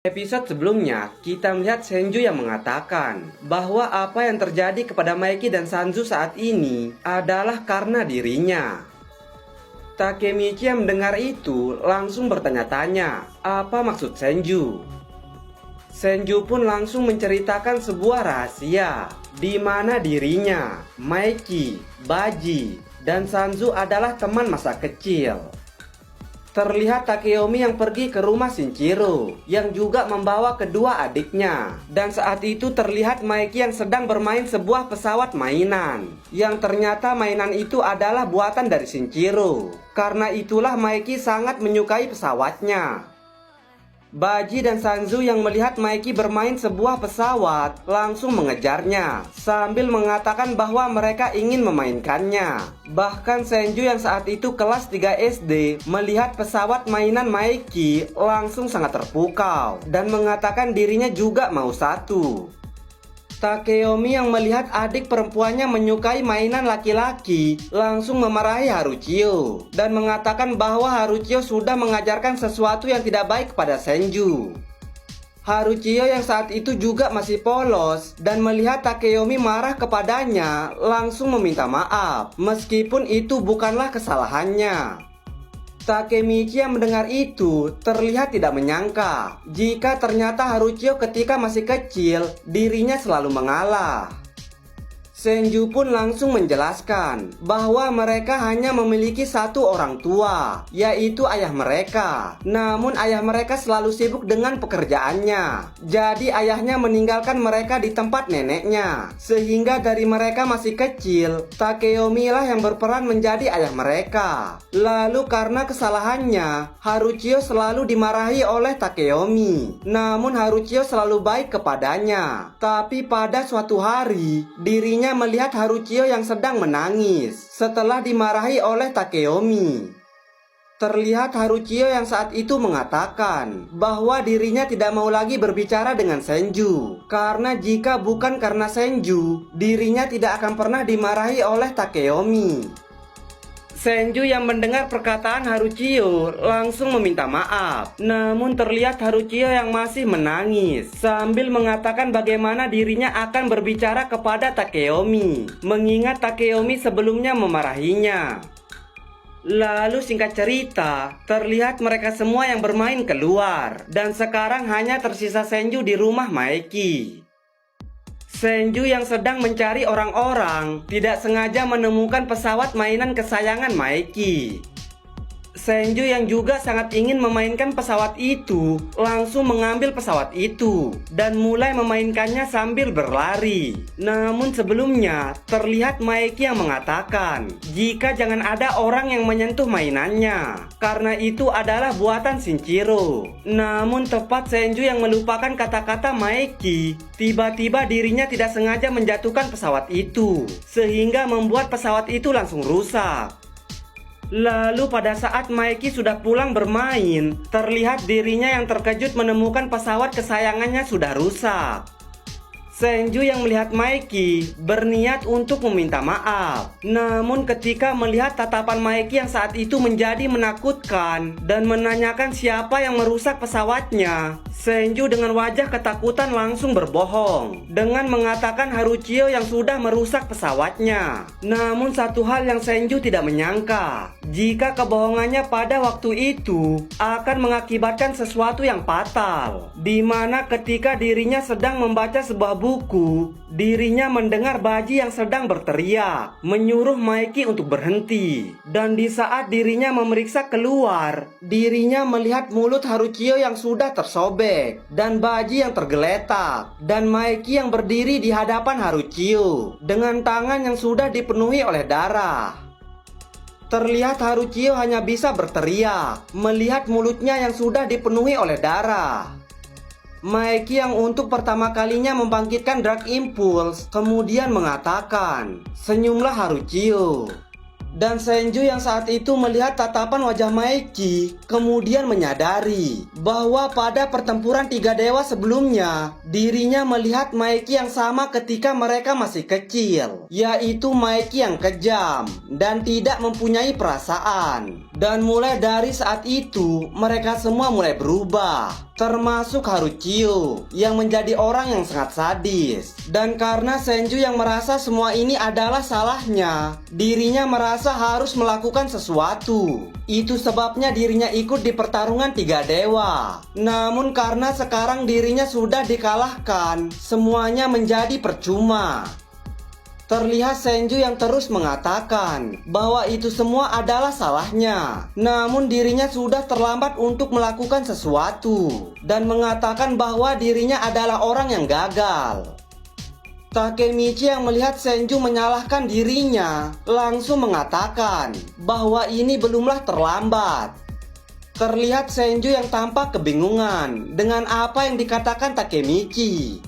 Episode sebelumnya, kita melihat Senju yang mengatakan bahwa apa yang terjadi kepada Maeki dan Sanzu saat ini adalah karena dirinya. Takemichi yang mendengar itu langsung bertanya-tanya, apa maksud Senju? Senju pun langsung menceritakan sebuah rahasia, di mana dirinya, Maeki, Baji, dan Sanzu adalah teman masa kecil. Terlihat Takeyomi yang pergi ke rumah Shinjiro, yang juga membawa kedua adiknya. Dan saat itu terlihat Maeki yang sedang bermain sebuah pesawat mainan, yang ternyata mainan itu adalah buatan dari Shinjiro. Karena itulah Maeki sangat menyukai pesawatnya. Baji dan Sanzu yang melihat Maeki bermain sebuah pesawat langsung mengejarnya sambil mengatakan bahwa mereka ingin memainkannya. Bahkan Senju yang saat itu kelas 3 SD melihat pesawat mainan Maeki langsung sangat terpukau dan mengatakan dirinya juga mau satu. Takeyomi yang melihat adik perempuannya menyukai mainan laki-laki langsung memarahi Haruchio dan mengatakan bahwa Haruchio sudah mengajarkan sesuatu yang tidak baik kepada Senju. Haruchio yang saat itu juga masih polos dan melihat Takeyomi marah kepadanya langsung meminta maaf meskipun itu bukanlah kesalahannya. Takemichi yang mendengar itu terlihat tidak menyangka jika ternyata Haruchio ketika masih kecil dirinya selalu mengalah. Senju pun langsung menjelaskan bahwa mereka hanya memiliki satu orang tua, yaitu ayah mereka. Namun ayah mereka selalu sibuk dengan pekerjaannya. Jadi ayahnya meninggalkan mereka di tempat neneknya. Sehingga dari mereka masih kecil, Takeyomi lah yang berperan menjadi ayah mereka. Lalu karena kesalahannya, Haruchio selalu dimarahi oleh Takeyomi. Namun Haruchio selalu baik kepadanya. Tapi pada suatu hari, dirinya melihat Haruchio yang sedang menangis setelah dimarahi oleh Takeyomi. Terlihat Haruchio yang saat itu mengatakan bahwa dirinya tidak mau lagi berbicara dengan Senju karena jika bukan karena Senju, dirinya tidak akan pernah dimarahi oleh Takeyomi. Senju yang mendengar perkataan Haruchio langsung meminta maaf. Namun terlihat Haruchio yang masih menangis sambil mengatakan bagaimana dirinya akan berbicara kepada Takeyomi, mengingat Takeyomi sebelumnya memarahinya. Lalu singkat cerita, terlihat mereka semua yang bermain keluar dan sekarang hanya tersisa Senju di rumah Maeki. Senju yang sedang mencari orang-orang tidak sengaja menemukan pesawat mainan kesayangan Maeki. Senju yang juga sangat ingin memainkan pesawat itu langsung mengambil pesawat itu dan mulai memainkannya sambil berlari. Namun sebelumnya terlihat Maeki yang mengatakan jika jangan ada orang yang menyentuh mainannya karena itu adalah buatan Shinjiro. Namun tepat Senju yang melupakan kata-kata Maeki, tiba-tiba dirinya tidak sengaja menjatuhkan pesawat itu sehingga membuat pesawat itu langsung rusak. Lalu pada saat Maeki sudah pulang bermain, terlihat dirinya yang terkejut menemukan pesawat kesayangannya sudah rusak. Senju yang melihat Maeki berniat untuk meminta maaf. Namun ketika melihat tatapan Maeki yang saat itu menjadi menakutkan dan menanyakan siapa yang merusak pesawatnya, Senju dengan wajah ketakutan langsung berbohong dengan mengatakan Haruchio yang sudah merusak pesawatnya. Namun satu hal yang Senju tidak menyangka, jika kebohongannya pada waktu itu akan mengakibatkan sesuatu yang fatal, di mana ketika dirinya sedang membaca sebuah buku, dirinya mendengar Baji yang sedang berteriak, menyuruh Maeki untuk berhenti. Dan di saat dirinya memeriksa keluar, dirinya melihat mulut Haruchio yang sudah tersobek, dan Baji yang tergeletak, dan Maeki yang berdiri di hadapan Haruchio, dengan tangan yang sudah dipenuhi oleh darah. Terlihat Haruchio hanya bisa berteriak, melihat mulutnya yang sudah dipenuhi oleh darah. Maeki yang untuk pertama kalinya membangkitkan Dark Impulse kemudian mengatakan, "Senyumlah Haruchio." Dan Senju yang saat itu melihat tatapan wajah Maeki kemudian menyadari bahwa pada pertempuran tiga dewa sebelumnya dirinya melihat Maeki yang sama ketika mereka masih kecil, yaitu Maeki yang kejam dan tidak mempunyai perasaan. Dan mulai dari saat itu, mereka semua mulai berubah. Termasuk Haruchio, yang menjadi orang yang sangat sadis. Dan karena Senju yang merasa semua ini adalah salahnya, dirinya merasa harus melakukan sesuatu. Itu sebabnya dirinya ikut di pertarungan 3 dewa. Namun karena sekarang dirinya sudah dikalahkan, semuanya menjadi percuma. Terlihat Senju yang terus mengatakan bahwa itu semua adalah salahnya. Namun dirinya sudah terlambat untuk melakukan sesuatu dan mengatakan bahwa dirinya adalah orang yang gagal. Takemichi yang melihat Senju menyalahkan dirinya langsung mengatakan bahwa ini belumlah terlambat. Terlihat Senju yang tampak kebingungan dengan apa yang dikatakan Takemichi.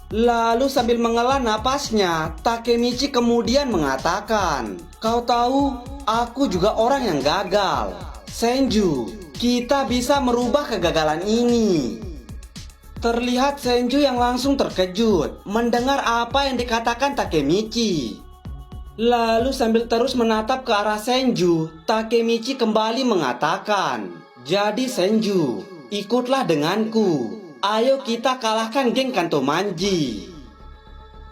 Lalu sambil menghela napasnya, Takemichi kemudian mengatakan, "Kau tahu, aku juga orang yang gagal. Senju, kita bisa merubah kegagalan ini." Terlihat Senju yang langsung terkejut mendengar apa yang dikatakan Takemichi. Lalu sambil terus menatap ke arah Senju, Takemichi kembali mengatakan, "Jadi Senju, ikutlah denganku. Ayo kita kalahkan geng Kanto Manji."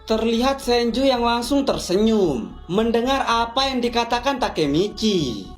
Terlihat Senju yang langsung tersenyum mendengar apa yang dikatakan Takemichi.